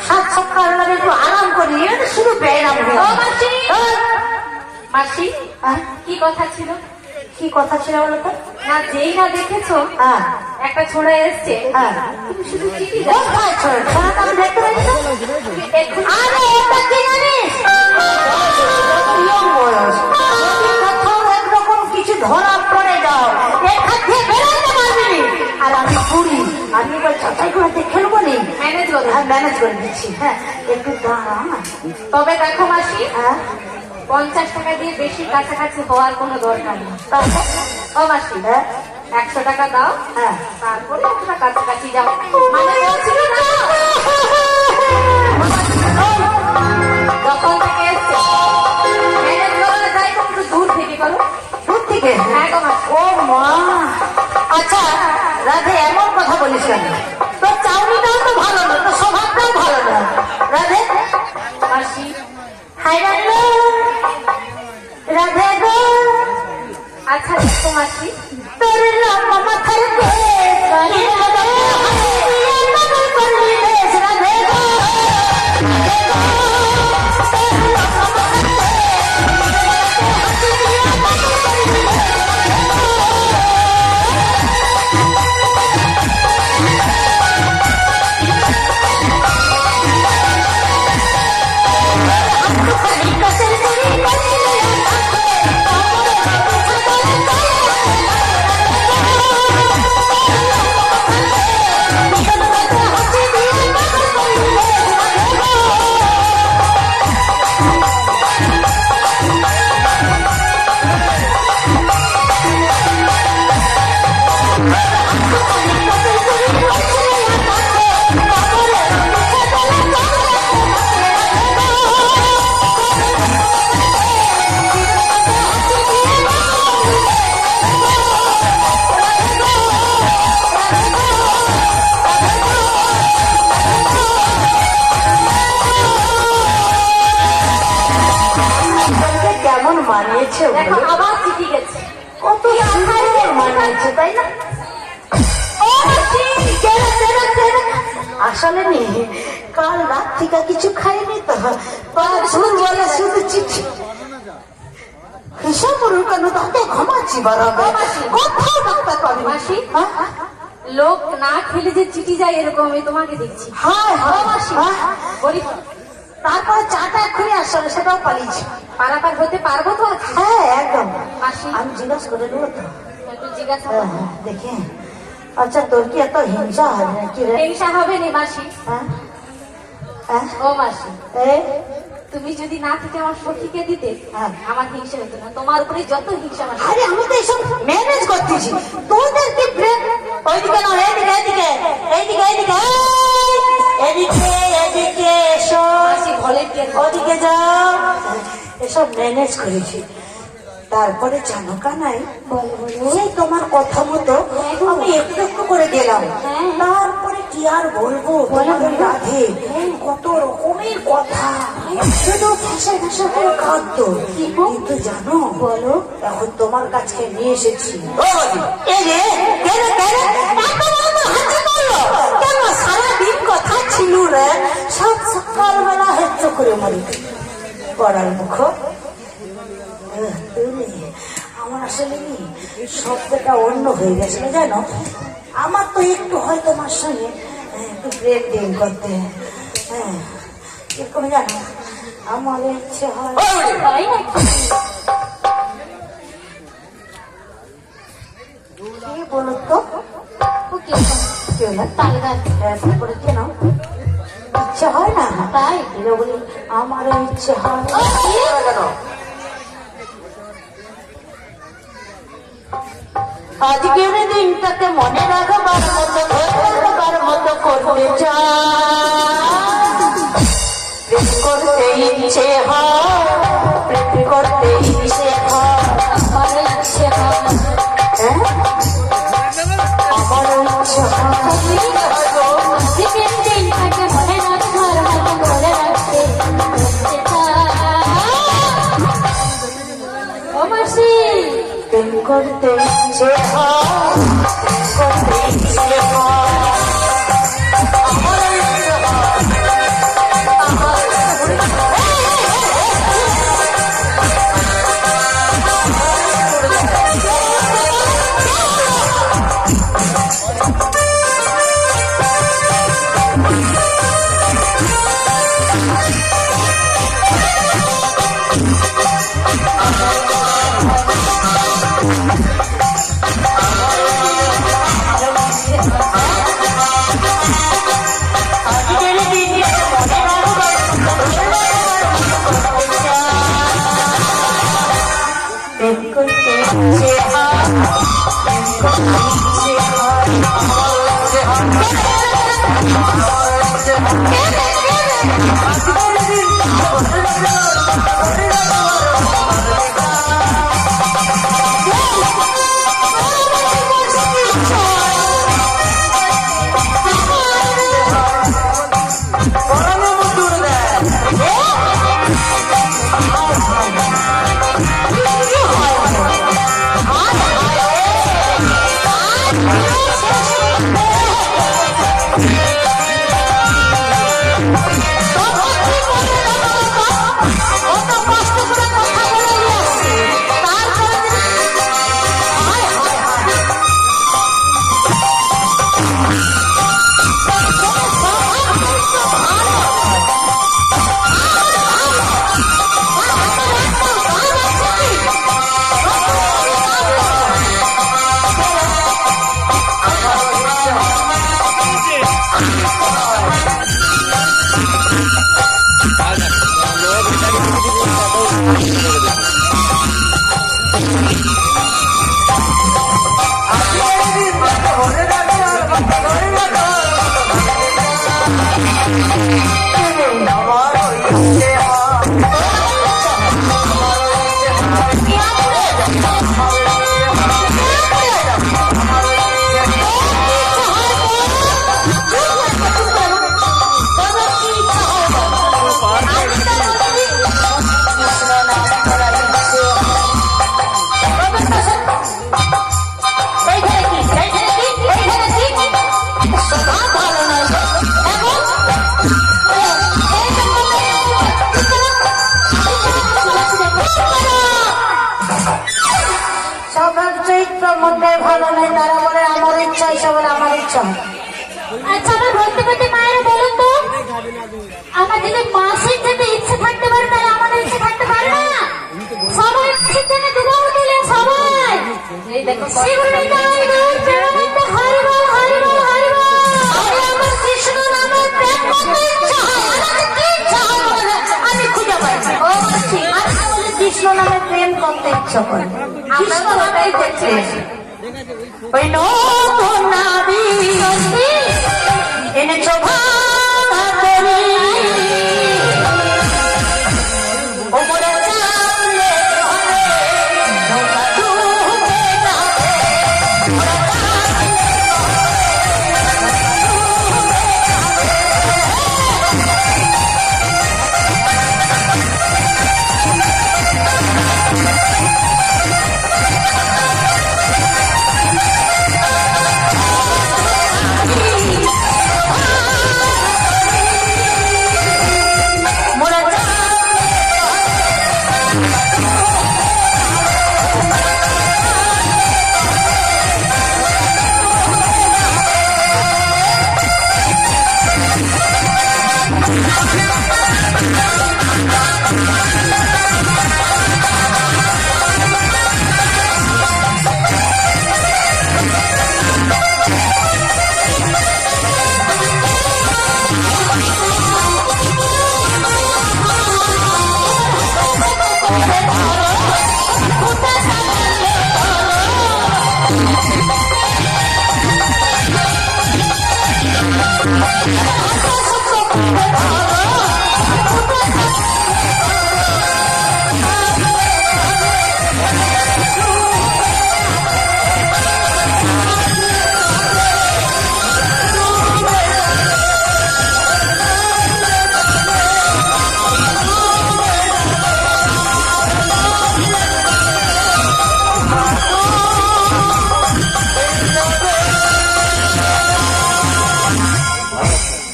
সাত সপ্তাহ লাগে একটু আরাম করি, শুধু বেড়াম। মাসি মাসি কি কথা ছিল? কি কথা ছিল বলতো? না যেই না দেখেছো একটা ছোড়া এসছে, তুমি শুধু চিঠি দাও। আমি দেখতে পাচ্ছি একরকম কিছু ধরা পড়ে যাও, এখান থেকে বেরোতে পারবি। আর আমি পুরি, আমি এবার চাচাই করে খেলবো নি, ম্যানেজ করো। ম্যানেজ করে দিচ্ছি। হ্যাঁ একটু দাঁড়া। তবে দেখো মাসি, 50 টাকা দিয়ে বেশি কাছাকাছি হওয়ার কোনো দরকার নেই। ও মাসি 100 টাকা দাও, তারপরে একটা কাছাকাছি যাও। মানে বলছিল না যখন থেকে এসছে ম্যানেজ করা যায়, একটু দূর থেকে করো। দূর থেকে? হ্যাঁ গো মাসি। ও মা, আচ্ছা রাধে এমন কথা বলিস কেন? তোর চাউনিটাও তো ভালো না, তোর স্বভাবটাও ভালো না রাধে। মাসি হাই রাধে, রাধে গো। আচ্ছা দেখো মাসি, তোর লম্বা মাথার মানিয়েছে। দেখো আবার চিঠি গেছে, কত মানিয়েছে তাই না? আসলে নেই, কাল রাত থেকে কিছু খাইনি তো, বলে শুধু চিঠি। হিসাব করুন কেন, তাতে ঘুমাচ্ছি বরাবর, কোথাও ডাক্তার পাবি। মাসি লোক না খেলে যে চিঠি যায় এরকম আমি তোমাকে দেখছি। হ্যাঁ হ্যাঁ মাসি বলি, তারপরে চাটা এক্ষুনি আসলে সেটাও পালিয়েছি। পারাপার হতে পারবো তো? হ্যাঁ একদম। মাসি আমি জিজ্ঞাসা করে নেবো তো, একটু জিজ্ঞাসা দেখে। আচ্ছা তোর কি এত হিংসা হয় নাকি রে? হিংসা হবে না মাসি। ও মাসি তুমি যদি না থেকে আমার সখীকে দিতে আমার হিংসা হতো না, তোমার উপরে যত হিংসা। মাসি আরে আমি তো এসব ম্যানেজ করতেছি, তোদের কি প্রেম? ওইদিকে না, এইদিকে এইদিকে এইদিকে এইদিকে এদিকে এদিকে এসো। মাসি ভলেন্টিয়ার, ওদিকে যাও। এসব ম্যানেজ করেছি। তারপরে জানো কানাই, সেই তোমার কথা মতো আমি একটু একটু করে গেলাম। তারপরে কি আর বলবো, রাধে কত রকমের কথা, শুধু ভাষা ভাষা করে কাঁদতো। কিন্তু জানো বলো, এখন তোমার কাছে নিয়ে এসেছি। কেন সারাদিন কথা ছিল রে, সব সকালবেলা হেচ্ছ করে মরি পড়ার মুখ। আমার আসলে শব্দটা অন্য হয়ে গেছিল জানো। আমার তো একটু হয় তোমার সঙ্গে একটু ব্রেক ডিল করতে। হ্যাঁ এরকম জানো, আমার ইচ্ছে হয়। কি বলো তো, তারপরে কেন ইচ্ছে হয় না? তাই বলি আমারও ইচ্ছে হয়। আজকের দিনটাকে মনে রাখবার মতো, রাখবার মতো করতে প্রেম করতে ইচ্ছে হয়, প্রেম করতে ইচ্ছে হয়, আমার ইচ্ছে হয়, আমার ইচ্ছে হয়। প্রেম করতে ইচ্ছে হয়, করতে ইচ্ছে হয়, আমার ইচ্ছে হয়। মধ্যে ভালো নেই, তারা বলে আমার ইচ্ছা, এসে বলে আমার ইচ্ছা। আচ্ছা আমার বলতে বলতে মায়েরা বলুন তো, আমার যদি মাসির যেতে ইচ্ছে থাকতে পারে তাহলে আমাদের ইচ্ছে থাকতে পারে না? সবাই মাসির জন্য দুবাও দিলে সবাই শিবহৃদয় গৌর প্রেমানন্দ হরি বল হরি বল হরি বল। আমার কৃষ্ণ নামে প্রেম করতে ইচ্ছা হয়, আমাদের কি ইচ্ছা হয় বলে আমি খুঁজে পাই না। ও ঠিক আছে, বলে কৃষ্ণ নামে প্রেম করতে ইচ্ছা করে, আমরা তো ওটাই করছি। ওই নতুন নাবি এনেছো ভাঙা করে, ওপরে চাপলে ধরে, নৌকা ডুবে যাবে। মোরা Thank you.